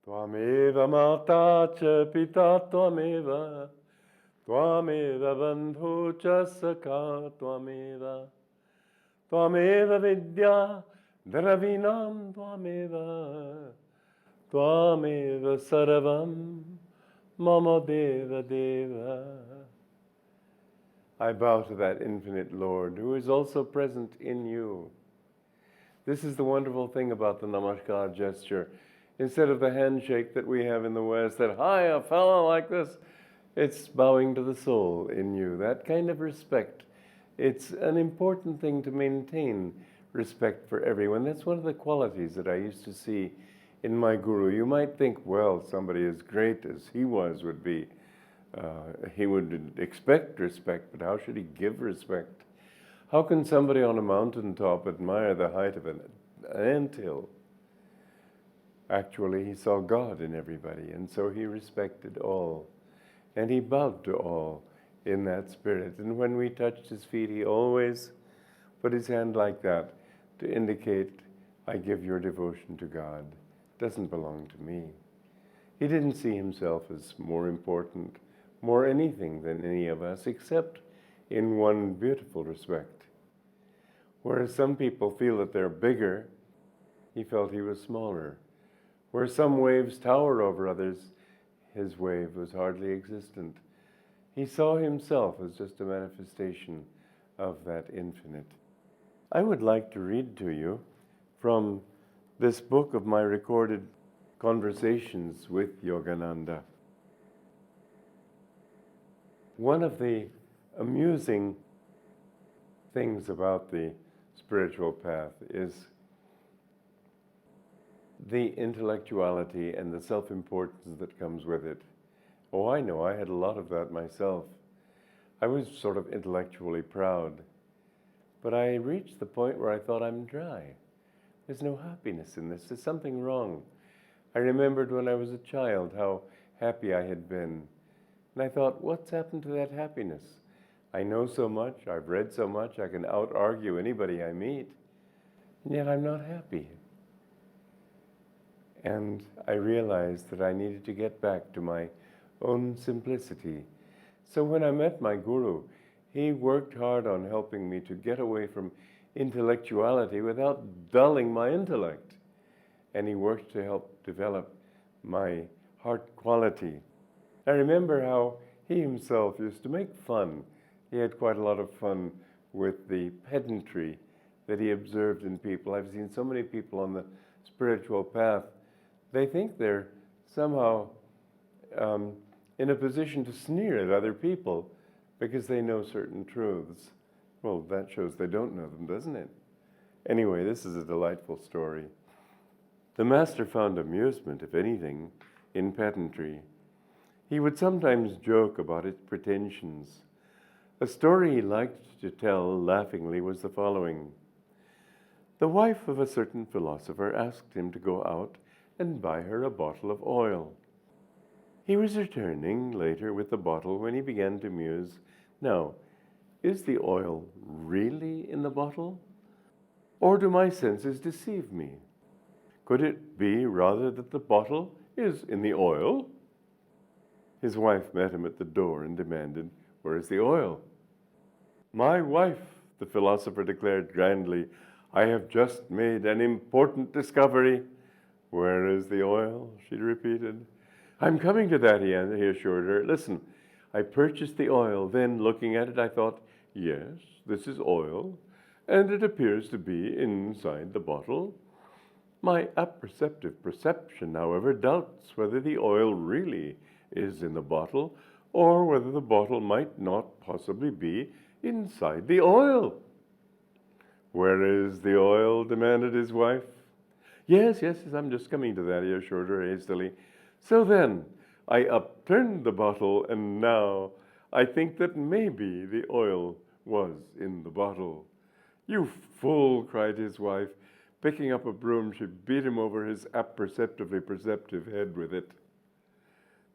Tvameva mata cha pita tvameva, tvameva bandhu cha sakha tvameva, tvameva vidya dravinam tvameva, tvameva sarvam mama deva deva. I bow to that infinite Lord who is also present in you. This is the wonderful thing about the Namaskar gesture. Instead of the handshake that we have in the West, that, hi, a fellow like this, it's bowing to the soul in you, that kind of respect. It's an important thing to maintain respect for everyone. That's one of the qualities that I used to see in my guru. You might think, well, somebody as great as he was would be, he would expect respect, but how should he give respect? How can somebody on a mountaintop admire the height of an anthill? Actually, he saw God in everybody, and so he respected all. And he bowed to all in that spirit. And when we touched his feet, he always put his hand like that to indicate, I give your devotion to God. It doesn't belong to me. He didn't see himself as more important, more anything than any of us, except in one beautiful respect. Whereas some people feel that they're bigger, he felt he was smaller. Where some waves tower over others, his wave was hardly existent. He saw himself as just a manifestation of that infinite. I would like to read to you from this book of my recorded conversations with Yogananda. One of the amusing things about the spiritual path is the intellectuality and the self-importance that comes with it. Oh, I know, I had a lot of that myself. I was sort of intellectually proud, but I reached the point where I thought, I'm dry. There's no happiness in this. There's something wrong. I remembered when I was a child how happy I had been. And I thought, what's happened to that happiness? I know so much, I've read so much, I can out-argue anybody I meet, and yet I'm not happy. And I realized that I needed to get back to my own simplicity. So when I met my guru, he worked hard on helping me to get away from intellectuality without dulling my intellect. And he worked to help develop my heart quality. I remember how he himself used to make fun. He had quite a lot of fun with the pedantry that he observed in people. I've seen so many people on the spiritual path, they think they're somehow in a position to sneer at other people because they know certain truths. Well, that shows they don't know them, doesn't it? Anyway, this is a delightful story. The master found amusement, if anything, in pedantry. He would sometimes joke about its pretensions. A story he liked to tell laughingly was the following. The wife of a certain philosopher asked him to go out and buy her a bottle of oil. He was returning later with the bottle when he began to muse, now, is the oil really in the bottle? Or do my senses deceive me? Could it be rather that the bottle is in the oil? His wife met him at the door and demanded, where is the oil? My wife, the philosopher declared grandly, I have just made an important discovery. Where is the oil? She repeated. I'm coming to that, he assured her. Listen, I purchased the oil. Then, looking at it, I thought, yes, this is oil, and it appears to be inside the bottle. My apperceptive perception, however, doubts whether the oil really is in the bottle, or whether the bottle might not possibly be inside the oil. Where is the oil? Demanded his wife. Yes, I'm just coming to that, he assured her hastily. So then, I upturned the bottle, and now I think that maybe the oil was in the bottle. You fool, cried his wife. Picking up a broom, she beat him over his apperceptively perceptive head with it.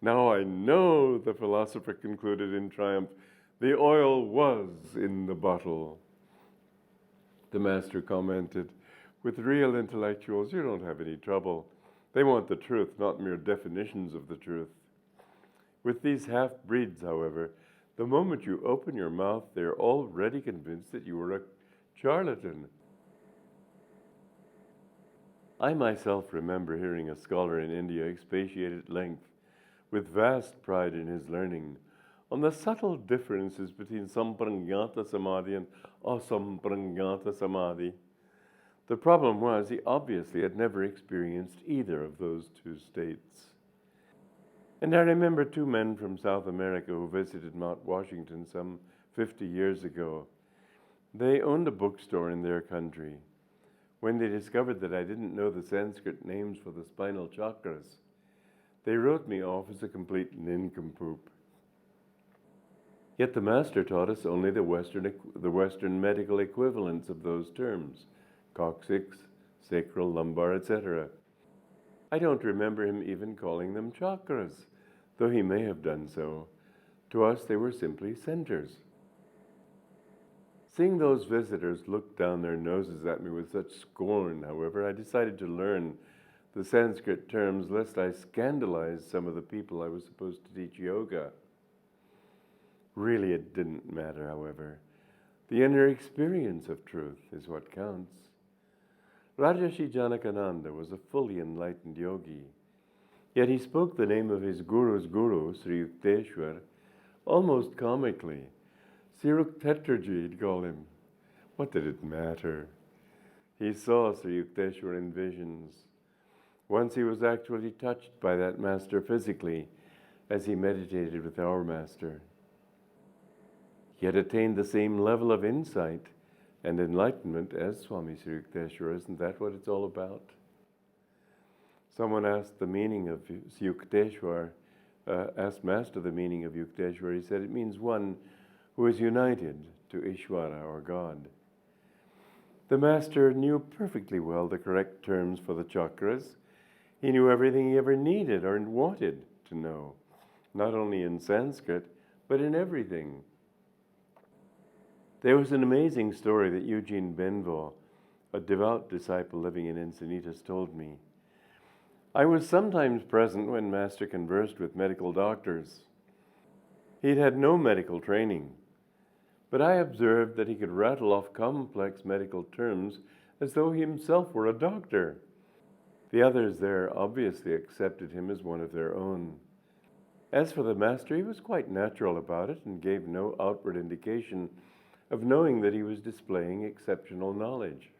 Now I know, the philosopher concluded in triumph, the oil was in the bottle. The master commented, with real intellectuals, you don't have any trouble. They want the truth, not mere definitions of the truth. With these half-breeds, however, the moment you open your mouth, they're already convinced that you are a charlatan. I myself remember hearing a scholar in India expatiate at length, with vast pride in his learning, on the subtle differences between samprajñata samadhi and asamprajñata samadhi. The problem was he obviously had never experienced either of those two states. And I remember two men from South America who visited Mount Washington some 50 years ago. They owned a bookstore in their country. When they discovered that I didn't know the Sanskrit names for the spinal chakras, they wrote me off as a complete nincompoop. Yet the master taught us only the Western medical equivalents of those terms, coccyx, sacral, lumbar, etc. I don't remember him even calling them chakras, though he may have done so. To us, they were simply centers. Seeing those visitors look down their noses at me with such scorn, however, I decided to learn the Sanskrit terms lest I scandalize some of the people I was supposed to teach yoga. Really, it didn't matter, however. The inner experience of truth is what counts. Rajarshi Janakananda was a fully enlightened yogi, yet he spoke the name of his guru's guru, Sri Yukteswar, almost comically. Siruktetraji, he'd call him. What did it matter? He saw Sri Yukteswar in visions. Once he was actually touched by that master physically as he meditated with our master. He had attained the same level of insight and enlightenment as Swami Sri Yukteswar. Isn't that what it's all about? Someone asked the meaning of Yukteswar, asked Master the meaning of Yukteswar. He said it means one who is united to Ishvara, or God. The Master knew perfectly well the correct terms for the chakras. He knew everything he ever needed or wanted to know, not only in Sanskrit, but in everything. There was an amazing story that Eugene Benvaux, a devout disciple living in Encinitas, told me. I was sometimes present when Master conversed with medical doctors. He'd had no medical training, but I observed that he could rattle off complex medical terms as though he himself were a doctor. The others there obviously accepted him as one of their own. As for the Master, he was quite natural about it and gave no outward indication of knowing that he was displaying exceptional knowledge.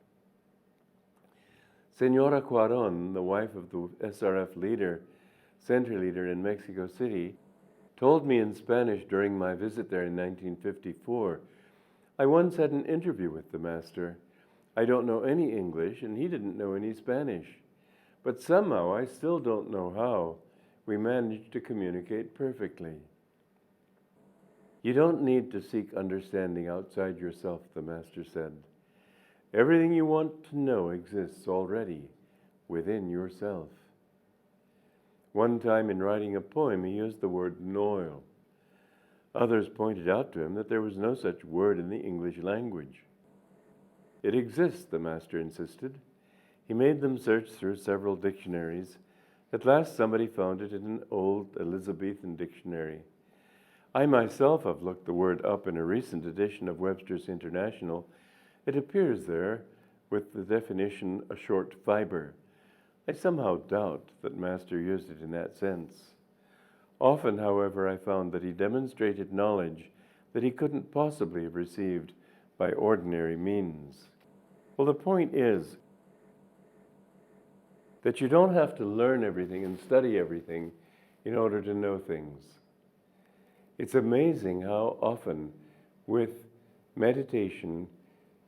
Senora Cuaron, the wife of the SRF center leader in Mexico City, told me in Spanish during my visit there in 1954. I once had an interview with the Master. I don't know any English, and he didn't know any Spanish. But somehow, I still don't know how, we managed to communicate perfectly. You don't need to seek understanding outside yourself, the Master said. Everything you want to know exists already within yourself. One time in writing a poem, he used the word "noil." Others pointed out to him that there was no such word in the English language. It exists, the Master insisted. He made them search through several dictionaries. At last somebody found it in an old Elizabethan dictionary. I myself have looked the word up in a recent edition of Webster's International. It appears there with the definition, a short fiber. I somehow doubt that Master used it in that sense. Often, however, I found that he demonstrated knowledge that he couldn't possibly have received by ordinary means. Well, the point is that you don't have to learn everything and study everything in order to know things. It's amazing how often with meditation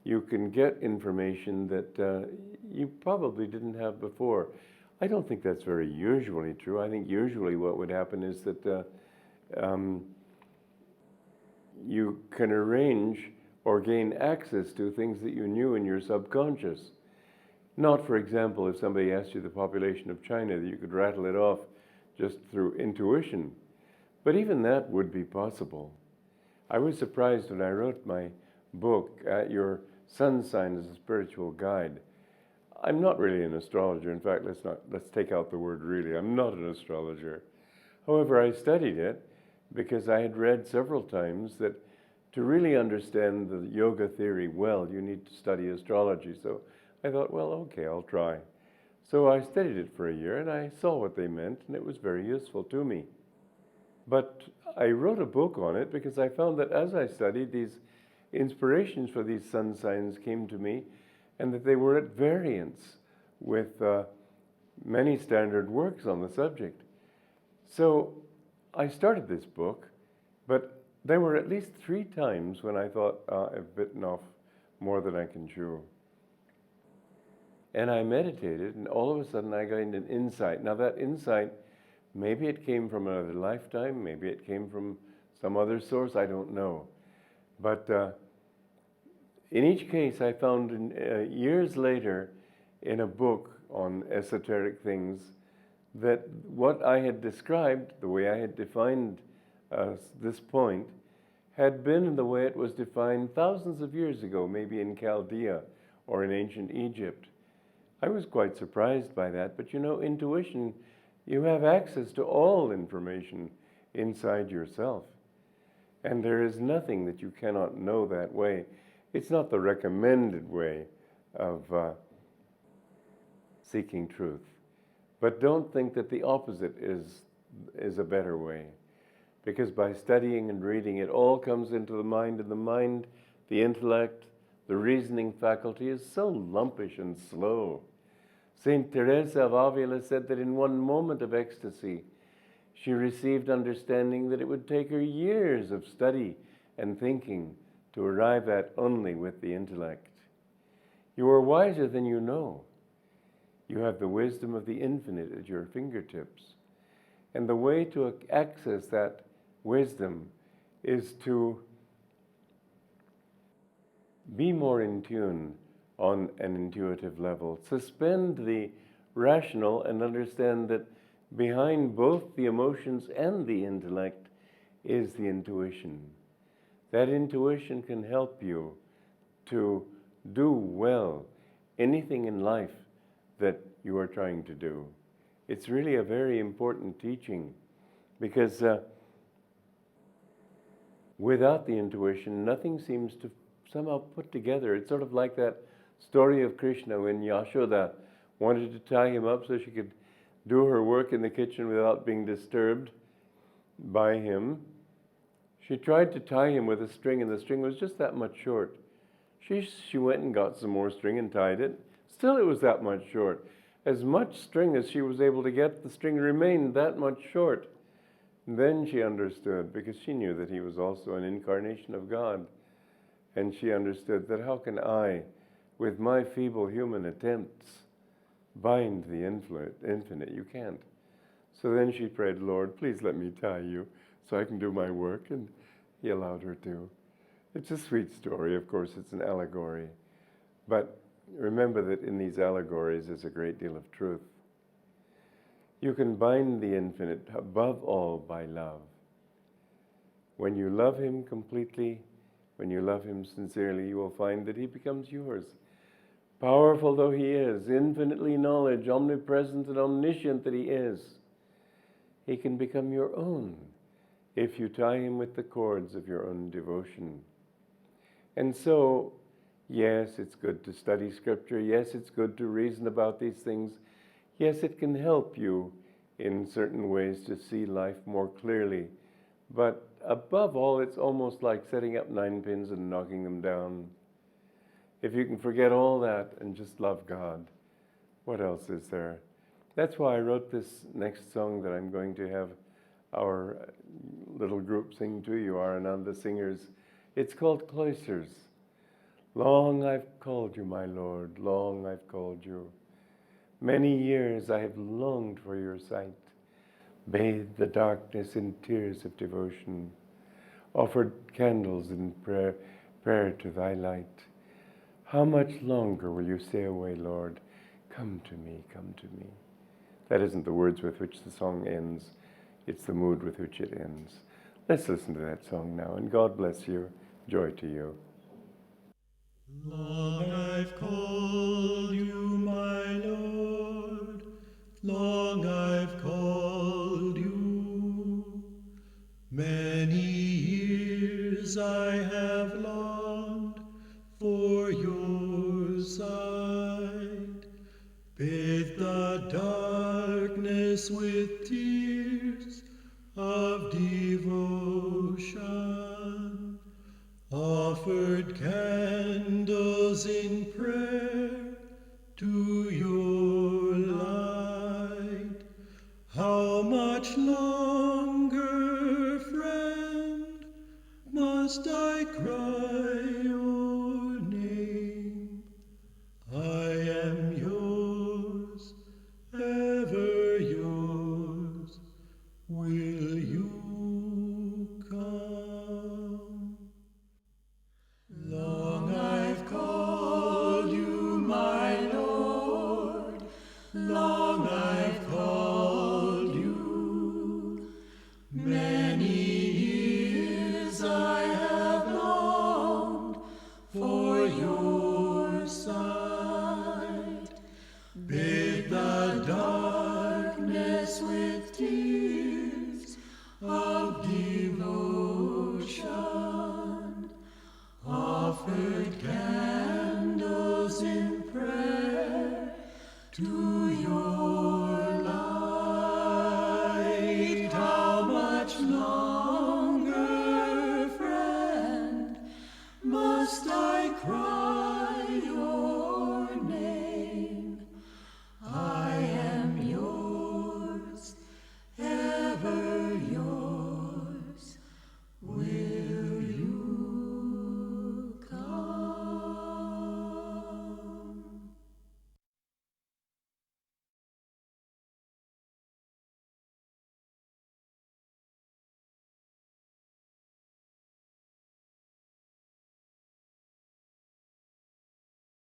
you can get information that you probably didn't have before. I don't think that's very usually true. I think usually what would happen is that you can arrange or gain access to things that you knew in your subconscious. Not, for example, if somebody asked you the population of China, that you could rattle it off just through intuition. But even that would be possible. I was surprised when I wrote my book, Your Sun Sign as a Spiritual Guide. I'm not really an astrologer. In fact, let's take out the word really. I'm not an astrologer. However, I studied it because I had read several times that to really understand the yoga theory well, you need to study astrology. So I thought, well, okay, I'll try. So I studied it for a year and I saw what they meant, and it was very useful to me. But I wrote a book on it because I found that as I studied, these inspirations for these sun signs came to me, and that they were at variance with many standard works on the subject. So I started this book, but there were at least 3 times when I thought, I've bitten off more than I can chew. And I meditated, and all of a sudden I gained an insight. Now that insight, maybe it came from another lifetime, maybe it came from some other source, I don't know. But in each case, I found years later in a book on esoteric things that what I had described, the way I had defined this point, had been the way it was defined thousands of years ago, maybe in Chaldea or in ancient Egypt. I was quite surprised by that, but you know, intuition, you have access to all information inside yourself. And there is nothing that you cannot know that way. It's not the recommended way of seeking truth. But don't think that the opposite is a better way. Because by studying and reading, it all comes into the mind, and the mind, the intellect, the reasoning faculty is so lumpish and slow. Saint Teresa of Avila said that in one moment of ecstasy, she received understanding that it would take her years of study and thinking to arrive at only with the intellect. You are wiser than you know. You have the wisdom of the infinite at your fingertips. And the way to access that wisdom is to be more in tune on an intuitive level. Suspend the rational and understand that behind both the emotions and the intellect is the intuition. That intuition can help you to do well anything in life that you are trying to do. It's really a very important teaching because without the intuition, nothing seems to somehow put together. It's sort of like that story of Krishna when Yashoda wanted to tie him up so she could do her work in the kitchen without being disturbed by him. She tried to tie him with a string, and the string was just that much short. She went and got some more string and tied it. Still, it was that much short. As much string as she was able to get, the string remained that much short. And then she understood, because she knew that he was also an incarnation of God. And she understood that how can I, with my feeble human attempts, bind the infinite? You can't. So then she prayed, Lord, please let me tie you so I can do my work. And he allowed her to. It's a sweet story. Of course, it's an allegory. But remember that in these allegories is a great deal of truth. You can bind the infinite above all by love. When you love him completely, when you love him sincerely, you will find that he becomes yours. Powerful though he is, infinitely knowledge, omnipresent and omniscient that he is, he can become your own if you tie him with the cords of your own devotion. And so, yes, it's good to study scripture. Yes, it's good to reason about these things. Yes, it can help you in certain ways to see life more clearly. But above all, it's almost like setting up 9 pins and knocking them down. If you can forget all that and just love God, what else is there? That's why I wrote this next song that I'm going to have our little group sing to you, our Ananda singers. It's called Cloisters. Long I've called you, my Lord, long I've called you. Many years I have longed for your sight, bathed the darkness in tears of devotion, offered candles in prayer to thy light. How much longer will you stay away, Lord? Come to me, come to me. That isn't the words with which the song ends. It's the mood with which it ends. Let's listen to that song now, and God bless you. Joy to you. Long I've called you, my Lord, long I've called you. Many years I have longed for your sight. Bathed the darkness with tears of devotion, offered candles in prayer to your light. How much longer, friend, must I cry